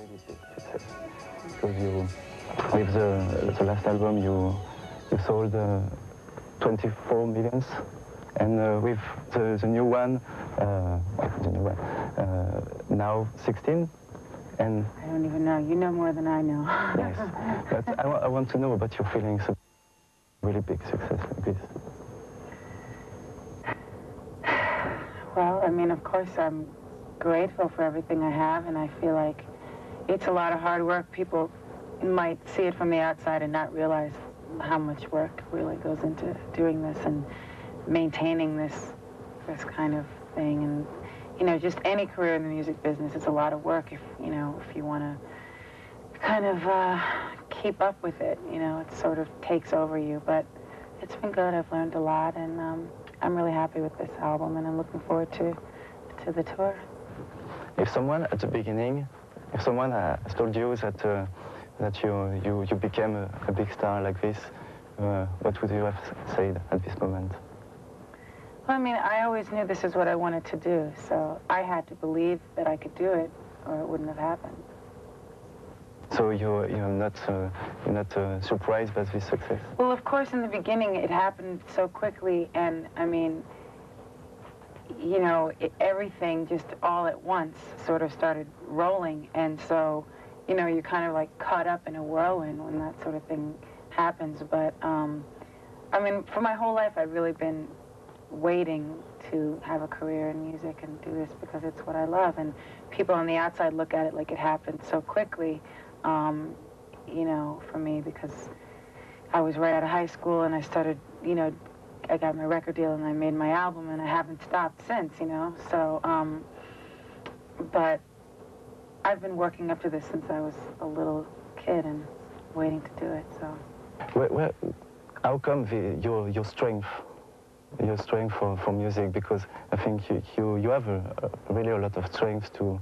really big success because you, with the last album, you sold 24 millions, and with the new one, now 16. And I don't even know. You know more than I know. Yes, but I want to know about your feelings of really big success like this. Well, I mean, of course, I'm grateful for everything I have, and I feel like it's a lot of hard work. People might see it from the outside and not realize how much work really goes into doing this and maintaining this kind of thing. And you know, just any career in the music business is a lot of work if you want to kind of keep up with it. You know, it sort of takes over you. But it's been good. I've learned a lot, and I'm really happy with this album, and I'm looking forward to the tour. If someone at the beginning, if someone has told you that you became a big star like this, what would you have said at this moment? Well, I mean, I always knew this is what I wanted to do, so I had to believe that I could do it, or it wouldn't have happened. So you're not surprised by this success? Well, of course, in the beginning, it happened so quickly, and I mean, you know, everything just all at once sort of started rolling, and so, you know, you're kind of like caught up in a whirlwind when that sort of thing happens. But I mean, for my whole life, I've really been waiting to have a career in music and do this because it's what I love, and people on the outside look at it like it happened so quickly, you know, for me, because I was right out of high school and I started, you know, I got my record deal and I made my album and I haven't stopped since, you know, so, but I've been working up to this since I was a little kid and waiting to do it, so. Well, how come your strength for music? Because I think you have really a lot of strength to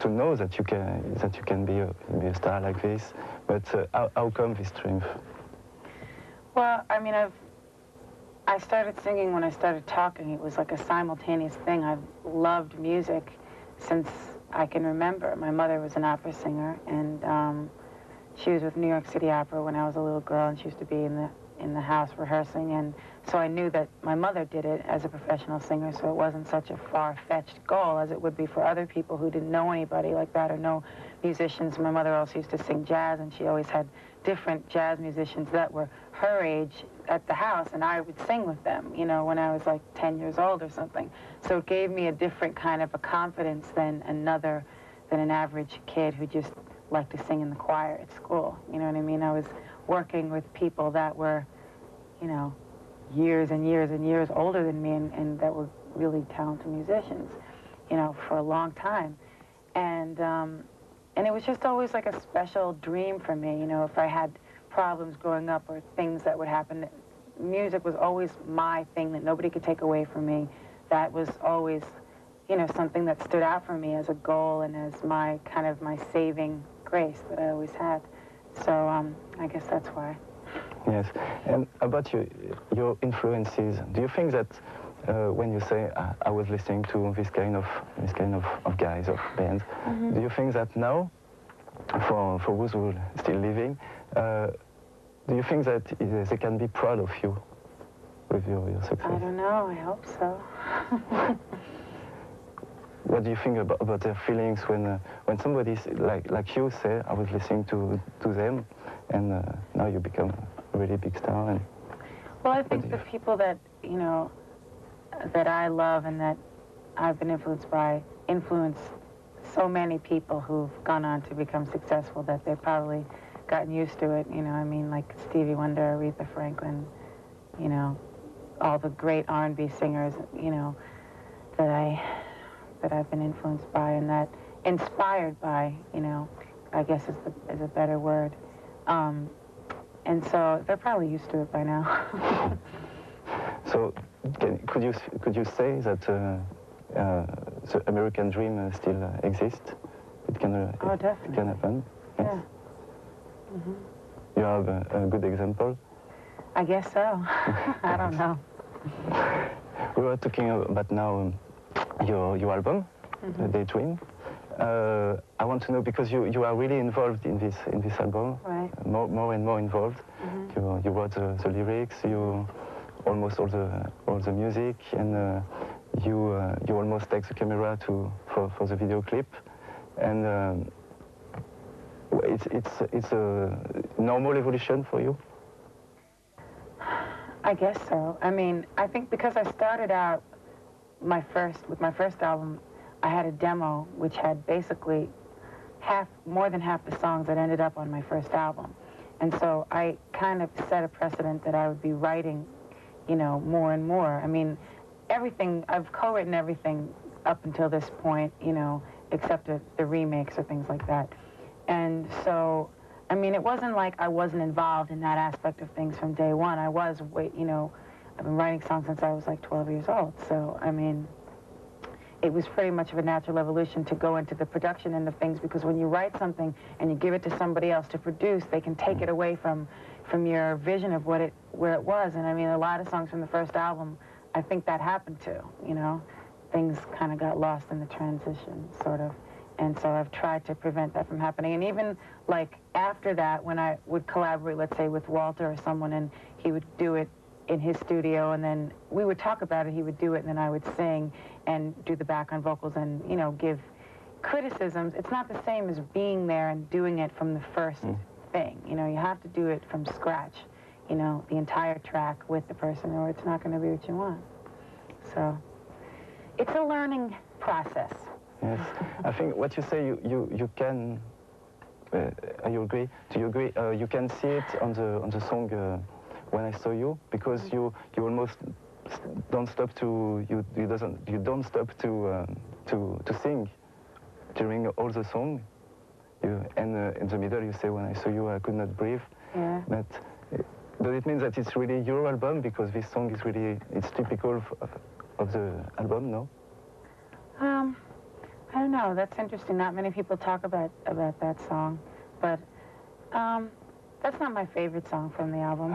know that you can be a star like this. But how come this strength? Well, I mean, I started singing when I started talking. It was like a simultaneous thing. I've loved music since I can remember. My mother was an opera singer, and she was with New York City Opera when I was a little girl, and she used to be in the house rehearsing, and so I knew that my mother did it as a professional singer, so it wasn't such a far-fetched goal as it would be for other people who didn't know anybody like that or know musicians. My mother also used to sing jazz, and she always had different jazz musicians that were her age at the house, and I would sing with them, you know, when I was like 10 years old or something. So it gave me a different kind of a confidence than an average kid who just liked to sing in the choir at school, you know what I mean? I was working with people that were, you know, years and years and years older than me, and that were really talented musicians, you know, for a long time. And it was just always like a special dream for me, you know, if I had problems growing up or things that would happen, music was always my thing that nobody could take away from me. That was always, you know, something that stood out for me as a goal and as my kind of my saving grace that I always had. So I guess that's why. Yes, and about your influences, do you think that when you say I was listening to this kind of guys, of bands, do you think that now, for those who are still living, do you think that they can be proud of you with your success? I don't know. I hope so. What do you think about their feelings when somebody like you say, I was listening to them, and now you become a really big star? And well, I think the people that, you know, that I love and that I've been influenced by influence so many people who've gone on to become successful that they've probably gotten used to it, you know. I mean, like Stevie Wonder, Aretha Franklin, you know, all the great R&B singers, you know, that I've been influenced by and that inspired by, you know, I guess is a better word. And so they're probably used to it by now. So could you say that the American dream still exists? It can definitely. It can happen. Yes. Yeah. Mm-hmm. You have a good example? I guess so. I don't know. We were talking about now your album, Daydream. I want to know, because you are really involved in this album, Right. More and more involved. You wrote the lyrics, you almost all the music, and you almost take the camera for the video clip, and it's a normal evolution for you. I guess so. I mean, I think because I started out with my first album, I had a demo which had basically more than half the songs that ended up on my first album. And so I kind of set a precedent that I would be writing, you know, more and more. I mean, I've co-written everything up until this point, you know, except the remakes or things like that. And so, I mean, it wasn't like I wasn't involved in that aspect of things from day one. I was, you know, I've been writing songs since I was like 12 years old. So, I mean, it was pretty much of a natural evolution to go into the production end of things, because when you write something and you give it to somebody else to produce, they can take it away from your vision of where it was. And I mean, a lot of songs from the first album, I think that happened too, you know. Things kind of got lost in the transition, sort of. And so I've tried to prevent that from happening. And even like after that, when I would collaborate, let's say with Walter or someone, and he would do it in his studio, and then we would talk about it, he would do it, and then I would sing and do the background vocals and, you know, give criticisms. It's not the same as being there and doing it from the first thing. You know, you have to do it from scratch, you know, the entire track with the person, or it's not going to be what you want. So it's a learning process. Yes, I think what you say, you can, you agree? Do you agree? You can see it on the song When I Saw You, because you almost don't stop to you don't stop to sing during all the song. And in the middle you say, when I saw you I could not breathe. Yeah. But does it mean that it's really your album, because this song is really, it's typical of the album? No. I don't know. That's interesting. Not many people talk about that song, but that's not my favorite song from the album.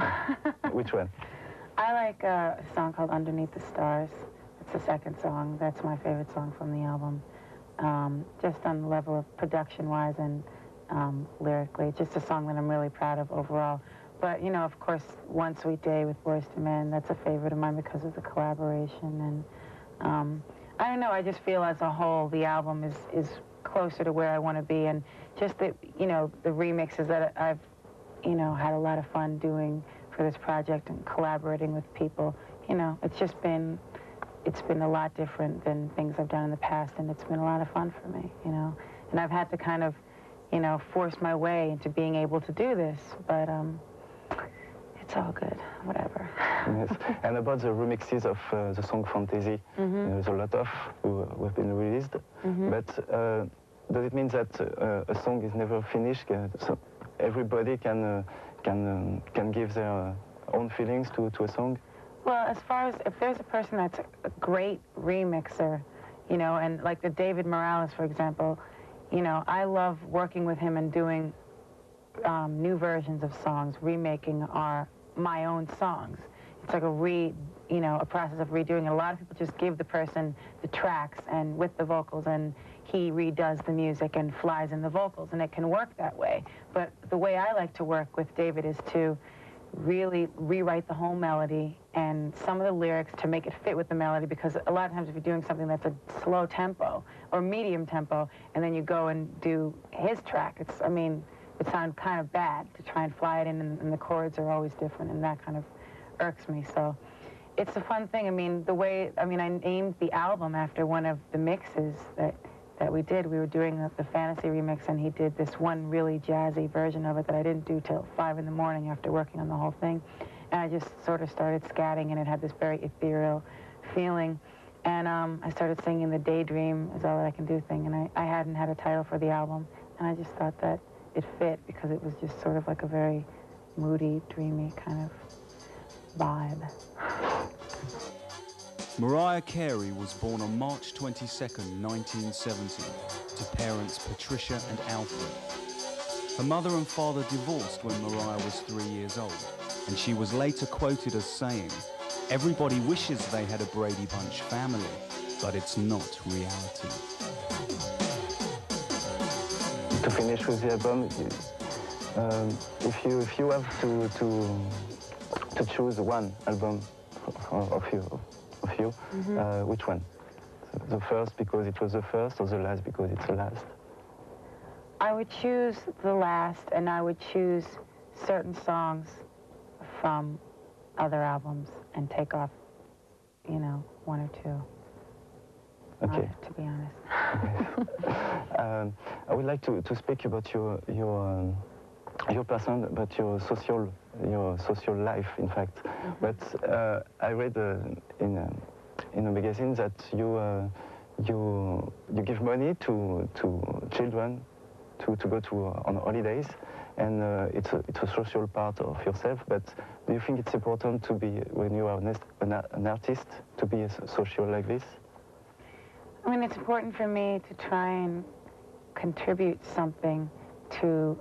Which one? I like a song called Underneath the Stars. It's the second song. That's my favorite song from the album. Just on the level of production-wise and lyrically. It's just a song that I'm really proud of overall. But, you know, of course, One Sweet Day with Boyz II Men, that's a favorite of mine because of the collaboration. And I don't know, I just feel as a whole the album is closer to where I want to be. And just the, you know, the remixes that I've, you know, had a lot of fun doing for this project and collaborating with people. You know, it's been a lot different than things I've done in the past, and it's been a lot of fun for me, you know. And I've had to kind of, you know, force my way into being able to do this, but it's all good, whatever. Yes. And about the remixes of the song Fantasy, there's a lot of who have been released, but does it mean that a song is never finished? So everybody can give their own feelings to a song? Well, as far as if there's a person that's a great remixer, you know, and like the David Morales, for example, you know, I love working with him and doing new versions of songs, remaking my own songs. It's like a process of redoing it. A lot of people just give the person the tracks and with the vocals, and he redoes the music and flies in the vocals, and it can work that way. But the way I like to work with David is to really rewrite the whole melody and some of the lyrics to make it fit with the melody, because a lot of times if you're doing something that's a slow tempo or medium tempo and then you go and do his track, it sounds kind of bad to try and fly it in, and the chords are always different, and that kind of irks me. So it's a fun thing. I I named the album after one of the mixes that we did. We were doing the fantasy remix, and he did this one really jazzy version of it that I didn't do till 5 in the morning after working on the whole thing. And I just sort of started scatting, and it had this very ethereal feeling. And I started singing the Daydream is all that I can do thing, and I hadn't had a title for the album, and I just thought that it fit because it was just sort of like a very moody, dreamy kind of vibe. Mariah Carey was born on March 22nd, 1970, to parents Patricia and Alfred. Her mother and father divorced when Mariah was 3 years old, and she was later quoted as saying, "Everybody wishes they had a Brady Bunch family, but it's not reality." to finish with the album, if you have to choose one album of you, which one? The first because it was the first, or the last because it's the last? I would choose the last, and I would choose certain songs from other albums and take off, you know, one or two. Okay. To be honest. I would like to speak about your person, about your social life, in fact. But I read in a magazine that you give money to children to go on holidays, and it's a social part of yourself. But do you think it's important to be, when you are an artist, to be social like this? I mean, it's important for me to try and contribute something to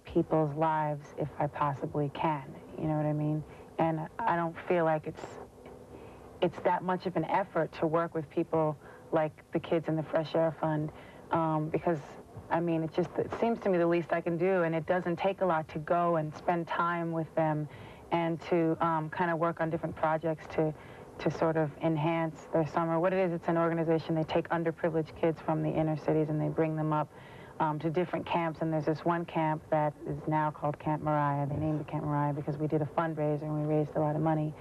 people's lives if I possibly can, you know what I mean? And I don't feel like it's that much of an effort to work with people like the kids in the Fresh Air Fund, because, I mean, it seems to me the least I can do, and it doesn't take a lot to go and spend time with them and to kind of work on different projects to sort of enhance their summer. What it is, it's an organization. They take underprivileged kids from the inner cities and they bring them up to different camps, and there's this one camp that is now called Camp Moriah. They named it Camp Moriah because we did a fundraiser and we raised a lot of money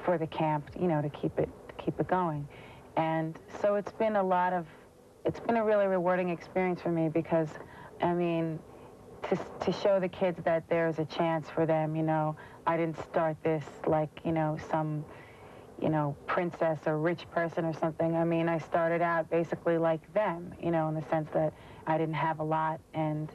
for the camp, you know, to keep it going. And so it's been a really rewarding experience for me because, I mean, to show the kids that there's a chance for them, you know. I didn't start this like, you know, some, you know, princess or rich person or something. I mean, I started out basically like them, you know, in the sense that I didn't have a lot, and,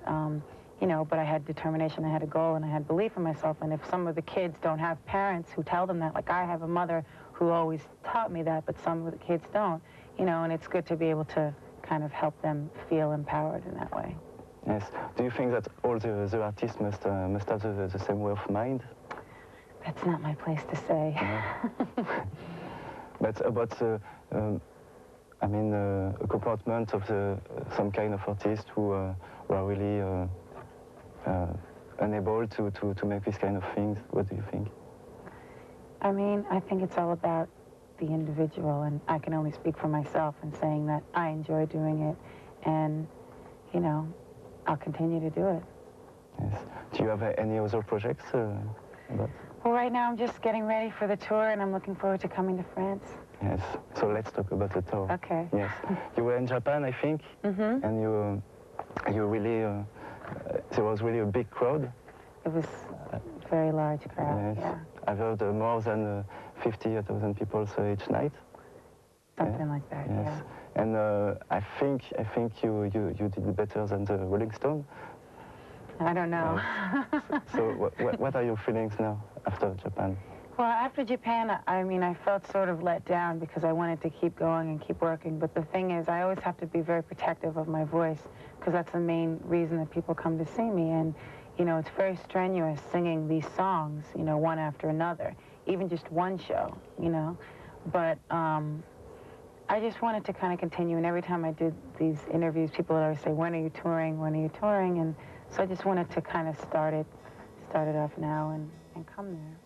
you know, but I had determination, I had a goal, and I had belief in myself. And if some of the kids don't have parents who tell them that, like I have a mother who always taught me that, but some of the kids don't, you know, and it's good to be able to kind of help them feel empowered in that way. Yes. Do you think that all the artists must have the same way of mind? That's not my place to say. No. But about I mean, a comportment of some kind of artists who are really unable to make this kind of things. What do you think? I mean, I think it's all about the individual, and I can only speak for myself in saying that I enjoy doing it, and, you know, I'll continue to do it. Yes. Do you have any other projects? Well, right now I'm just getting ready for the tour, and I'm looking forward to coming to France. Yes. So let's talk about the tour. Okay. Yes. You were in Japan, I think, and you really there was really a big crowd. It was a very large crowd. Yes. Yeah. I've heard more than 50,000 people each night. Something like that. Yes. Yeah. And I think you did better than the Rolling Stone. I don't know. So what are your feelings now after Japan? Well, after Japan, I mean, I felt sort of let down because I wanted to keep going and keep working. But the thing is, I always have to be very protective of my voice because that's the main reason that people come to see me. And, you know, it's very strenuous singing these songs, you know, one after another, even just one show, you know. But I just wanted to kind of continue. And every time I did these interviews, people would always say, when are you touring? When are you touring? And so I just wanted to kind of start it off now and come there.